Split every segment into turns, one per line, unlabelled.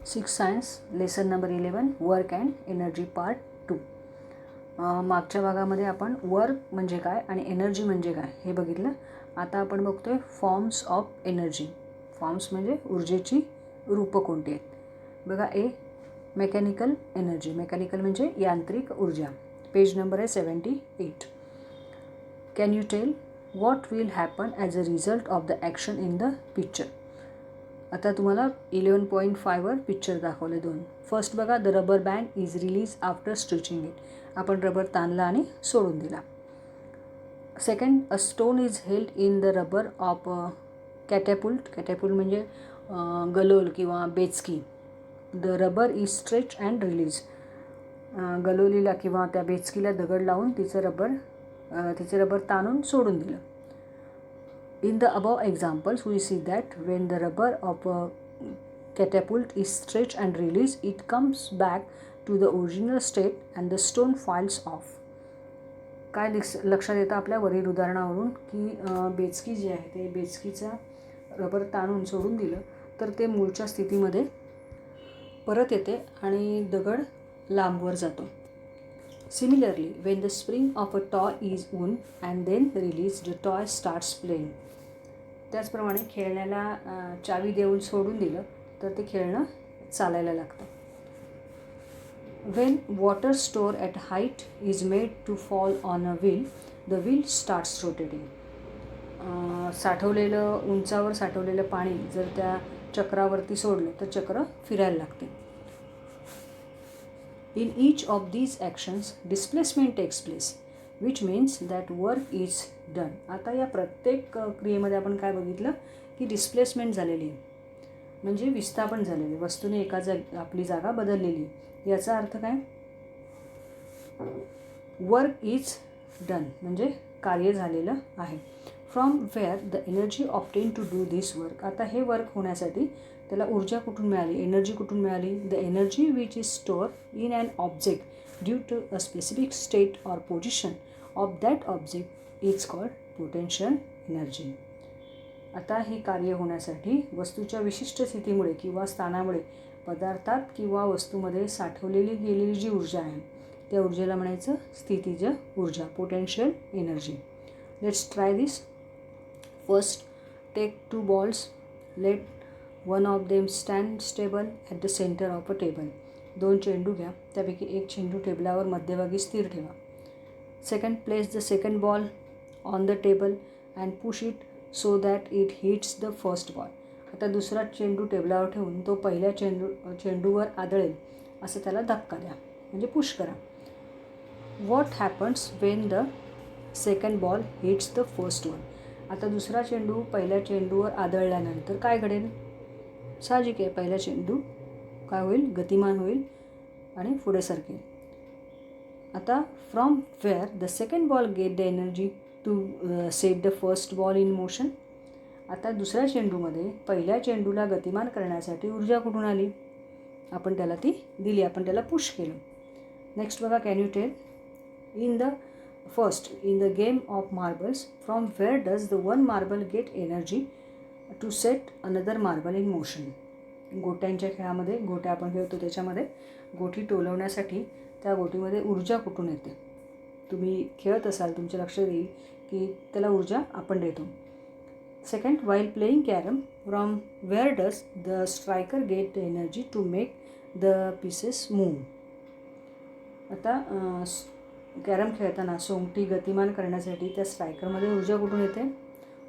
Six science lesson number 11 work and energy part 2. मागच्या भागामध्ये आपण वर्क म्हणजे काय आणि एनर्जी म्हणजे काय हे बघितलं. आता आपण बघतोय फॉर्म्स ऑफ एनर्जी. फॉर्म्स म्हणजे ऊर्जेची रूपं कोणती आहेत. बघा, ए मेकॅनिकल एनर्जी. मेकॅनिकल म्हणजे यांत्रिक ऊर्जा. पेज नंबर आहे 78. Can you tell what will happen as a result of the action in the picture. आता तुम्हाला 11.5वर पिक्चर दाखवले दोन. फर्स्ट बघा, the rubber band is release after stretching it. आपण रबर ताणला आणि सोडून दिला. Second, a stone is held in the rubber of catapult. Catapult म्हणजे गलोल किंवा बेचकी. The rubber is stretch and release. गलोलीला किंवा त्या बेचकीला दगड लावून तिचे रबर ताणून सोडून दिलं. In the above examples, we see that when the rubber of a catapult is stretched and released, it comes back to the original state and the stone falls off. काय लक्षात येतं आपल्या वरील उदाहरणावरून की बेचकी जी आहे ते बेचकीचा रबर ताणून सोडून दिलं तर ते मूळच्या स्थितीमध्ये परत येते आणि दगड लांबवर जातो. Similarly, when the spring of a toy is wound and then released, the toy starts playing. त्याचप्रमाणे खेळण्याला चावी देऊन सोडून दिलं तर ते खेळणं चालायला लागतं. When water store at height is made to fall on a wheel, the wheel starts rotating. उंचावर साठवलेलं पाणी जर त्या चक्रावरती सोडलं तर चक्र फिरायला लागते. In each of these actions displacement takes place, which means that work is done. आता या प्रत्येक क्रियेमध्ये आपण काय बघितलं की डिस्प्लेसमेंट झालेली म्हणजे विस्थापन झालेले, वस्तूने आपली जागा बदललेली. याचा अर्थ काय? वर्क इज डन म्हणजे कार्य झालेलं आहे. From where the energy obtain to do this work. आता हे वर्क होण्यासाठी त्याला ऊर्जा कुठून मिळाली, एनर्जी कुठून मिळाली? The energy which is store in an object due to a specific state or position of that object is called potential energy. आता हे कार्य होण्यासाठी वस्तूच्या विशिष्ट स्थितीमुळे किंवा स्थानामुळे पदार्थात किंवा वस्तूमध्ये साठवलेली गेलेली जी ऊर्जा आहे त्या ऊर्जेला म्हणायचं स्थितीज ऊर्जा, potential energy. Let's try this. First, take 2 balls. Let one of them stand stable at the centre of a table. 2 चेंडू घ्या, त्यापैकी एक चेंडू टेबलावर मध्यभागी स्थिर ठेवा. Second, place the second ball on the table and push it so that it hits the first ball. आता दुसरा चेंडू टेबलावर ठेवून तो पहिल्या चेंडूवर आदळेल असं त्याला धक्का द्या म्हणजे पुश करा. What happens Wien the second ball hits the first one. आता दुसरा चेंडू पहिल्या चेंडूवर आदळल्यानंतर काय घडेल? साहजिक आहे, पहिला चेंडू काय होईल? गतिमान होईल आणि पुढे सरकेल. आता from where the second ball get the energy to set the first ball in motion. आता दुसऱ्या चेंडूमध्ये पहिल्या चेंडूला गतिमान करण्यासाठी ऊर्जा कुठून आली? आपण त्याला ती दिली, आपण त्याला पुश केलं. नेक्स्ट बघा, can you tell in the game of marbles from where does the one marble get energy to set another marble in motion. गोट्यांच्या खेळामध्ये गोट्या आपण खेळतो त्याच्यामध्ये गोटी टोलवण्यासाठी त्या गोटीमध्ये ऊर्जा कुठून येते? तुम्ही खेळत असाल, तुमच्या लक्षात येईल की त्याला ऊर्जा आपण देतो. Second, while playing carrom from where does the striker get the energy to make the pieces move. आता कॅरम खेळताना सोंगटी गतिमान करण्यासाठी त्या स्ट्रायकरमध्ये ऊर्जा कुठून येते?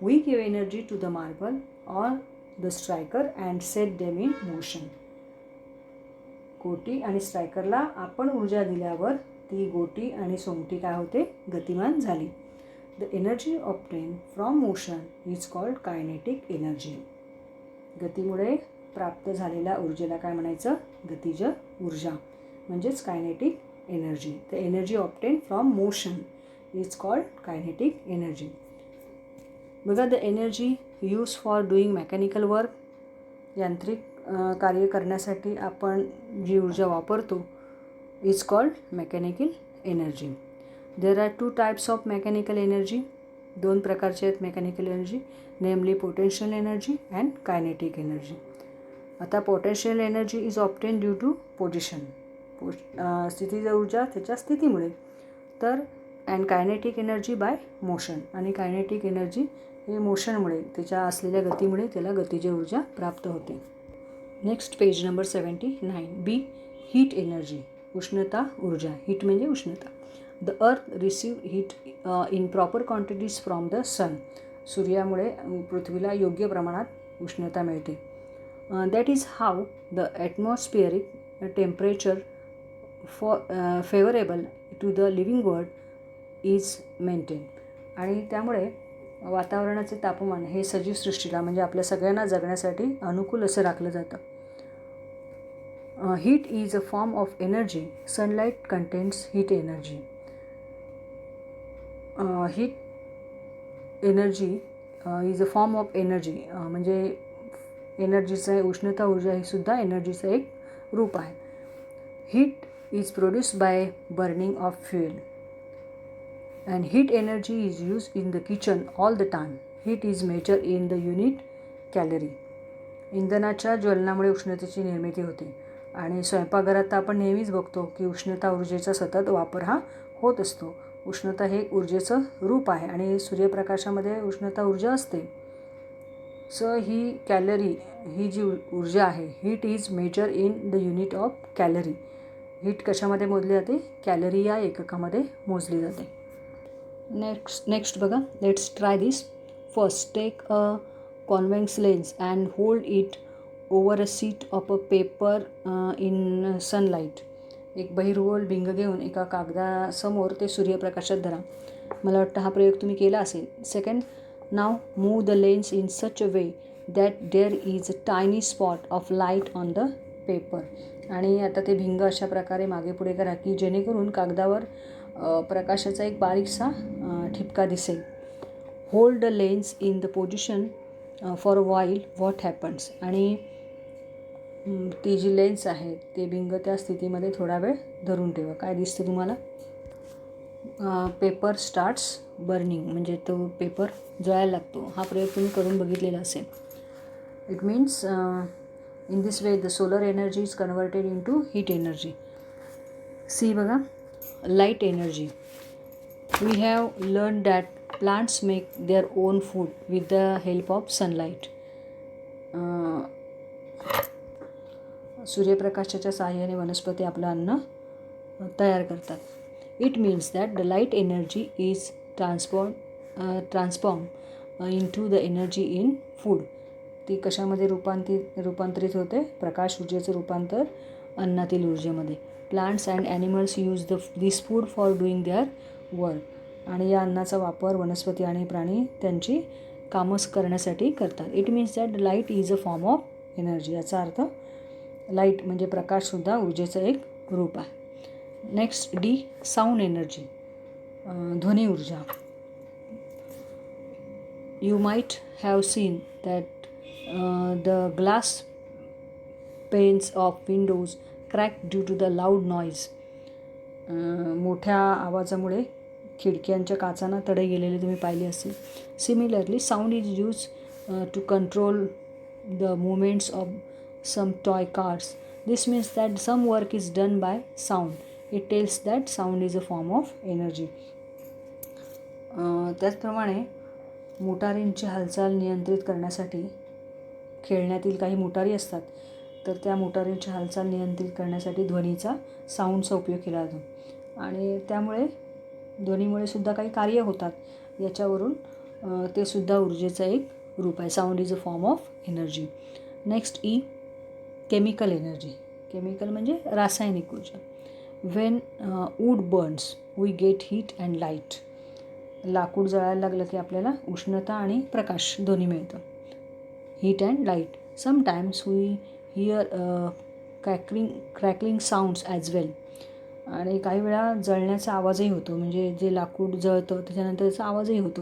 We give energy to the marble or the striker and set them in motion. गोटी आणि स्ट्रायकरला आपण ऊर्जा दिल्यावर ती गोटी आणि सोंगटी काय होते? गतिमान झाली. The energy obtain from motion is called kinetic energy. गतीमुळे प्राप्त झालेल्या ऊर्जेला काय म्हणायचं? गतिज ऊर्जा म्हणजेच kinetic energy. The energy obtain from motion is called kinetic energy. बघा, the energy use for doing mechanical work. यांत्रिक कार्य करण्यासाठी आपण जी ऊर्जा वापरतो is called mechanical energy. There are 2 types of mechanical energy. 2 प्रकारचे आहेत mechanical energy, namely potential energy and kinetic energy. आता potential energy is obtain due to position, स्थितीज ऊर्जा त्याच्या स्थितीमुळे. तर and kinetic energy by motion, आणि कायनेटिक एनर्जी हे मोशनमुळे, त्याच्या असलेल्या गतीमुळे त्याला गतिज ऊर्जा प्राप्त होते. Next page number 79. B heat energy, उष्णता ऊर्जा. हीट म्हणजे उष्णता. The earth receive heat in proper quantities from the sun, सूर्यामुळे पृथ्वीला योग्य प्रमाणात उष्णता मिळते. That is how the atmospheric temperature favourable to the living world is maintain. आणि त्यामुळे वातावरणाचे तापमान हे सजीव सृष्टीला म्हणजे आपल्या सगळ्यांना जगण्यासाठी अनुकूल असं राखलं जातं. Heat is a form of energy. Sunlight contains heat energy. Heat energy is a form of energy, म्हणजे एनर्जीचं, उष्णता ऊर्जा ही सुद्धा एनर्जीचं एक रूप आहे. Heat is produced by burning of fuel, and heat energy is used in the kitchen all the time. Heat is measured in the unit calorie. इंधनाच्या ज्वलनामुळे उष्णतेची निर्मिती होते, आणि स्वयंपाकघरात तर आपण नेहमीच बघतो की उष्णता ऊर्जेचा सतत वापर हा होत असतो. उष्णता हे ऊर्जेचं रूप आहे, आणि सूर्यप्रकाशामध्ये उष्णता ऊर्जा असते. सो ही कॅलरी, ही जी ऊर्जा आहे, heat is measure in the unit of calorie. Heat कशामध्ये मोजली जाते? कॅलरी या एककामध्ये मोजली जाते. नेक्स्ट बघा, let's try this. First, take a convex lens and hold it over a sheet of a paper in sunlight. एक बहिर्गोल भिंग घेऊन एका कागदासमोर ते सूर्यप्रकाशात धरा. मला वाटतं हा प्रयोग तुम्ही केला असेल. Second, now move the lens in such a way that there is a tiny spot of light on the paper. आणि आता ते भिंग अशा प्रकारे मागे पुढे करा की जेणेकरून कागदावर प्रकाशाचा एक बारीकसा ठिपका दिसेल. Hold the lens in the position for a while, what happens. आणि ती जी लेन्स आहे ते भिंग त्या स्थितीमध्ये थोडा वेळ धरून ठेवा. काय दिसतं तुम्हाला? पेपर स्टार्ट्स बर्निंग, म्हणजे तो पेपर जळायला लागतो. हा प्रयोग तुम्ही करून बघितलेला असेल. It means in this way the solar energy is converted into heat energy. C बघा, light energy. We have learned that plants make their own food with the help of sunlight. सूर्यप्रकाशाच्या सहाय्याने वनस्पती आपलं अन्न तयार करतात. It means that the light energy is transform into the energy in food. ती कशामध्ये रूपांतरित होते? प्रकाश ऊर्जेचं रूपांतर अन्नातील ऊर्जेमध्ये. Plants and animals use this food for doing their work. आणि या अन्नाचा वापर वनस्पती आणि प्राणी त्यांची कामं करण्यासाठी करतात. It means that light is a form of energy. याचा अर्थ लाईट म्हणजे प्रकाशसुद्धा ऊर्जेचं एक रूप आहे. नेक्स्ट, डी, साऊंड एनर्जी, ध्वनी ऊर्जा. You might have seen that the glass panes of windows crack due to the loud noise. मोठ्या आवाजामुळे खिडक्यांच्या काचांना तडे गेलेले तुम्ही पाहिले असेल. Similarly sound is use to control the movements of some toy cars. This means that some work is done by sound. It tells that sound is a form of energy. त्याचप्रमाणे मोटारींची हालचाल नियंत्रित करण्यासाठी खेळण्यातील काही मोटारी असतात, तर त्या मोटारींची हालचाल नियंत्रित करण्यासाठी ध्वनीचा, साऊंडचा उपयोग केला जातो. आणि त्यामुळे ध्वनीमुळे सुद्धा काही कार्य होतात. याच्यावरून ते सुद्धा ऊर्जेचं एक रूप आहे. Sound is a form of energy. Next, E, chemical energy. Chemical म्हणजे रासायनिक ऊर्जा. When wood burns we get heat and light. लाकूड जळायला लागलं की आपल्याला उष्णता आणि प्रकाश दोन्ही मिळतं. Heat and light. Sometimes we hear crackling sounds as well. आणि काही वेळा जळण्याचा आवाजही होतो, म्हणजे जे लाकूड जळतं त्याच्यानंतर त्याचा आवाजही होतो.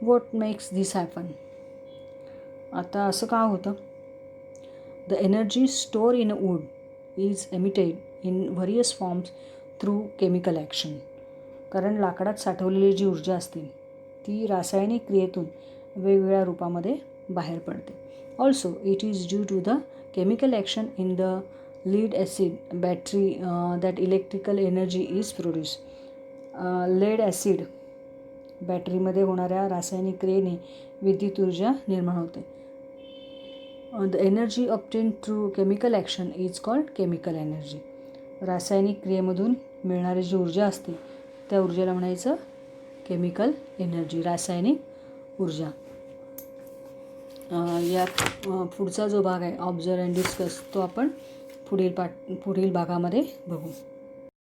What makes this happen. आता असं का होतं? The energy store in a wood is emitted in various forms through chemical action. कारण लाकडात साठवलेली जी ऊर्जा असते ती रासायनिक क्रियेतून वेगवेगळ्या रूपामध्ये बाहेर पडते. Also it is due to the chemical action in the lead acid battery that electrical energy is produce. Lead acid बॅटरीमध्ये होणाऱ्या रासायनिक क्रियेने विद्युत ऊर्जा निर्माण होते. The energy obtain through chemical action is called chemical energy. रासायनिक क्रियेमधून मिळणारी जी ऊर्जा असते त्या ऊर्जेला म्हणायचं केमिकल एनर्जी, रासायनिक ऊर्जा. यात पुढचा जो भाग आहे ऑब्झर्व अँड डिस्कस तो आपण पुढील भागामध्ये बघू.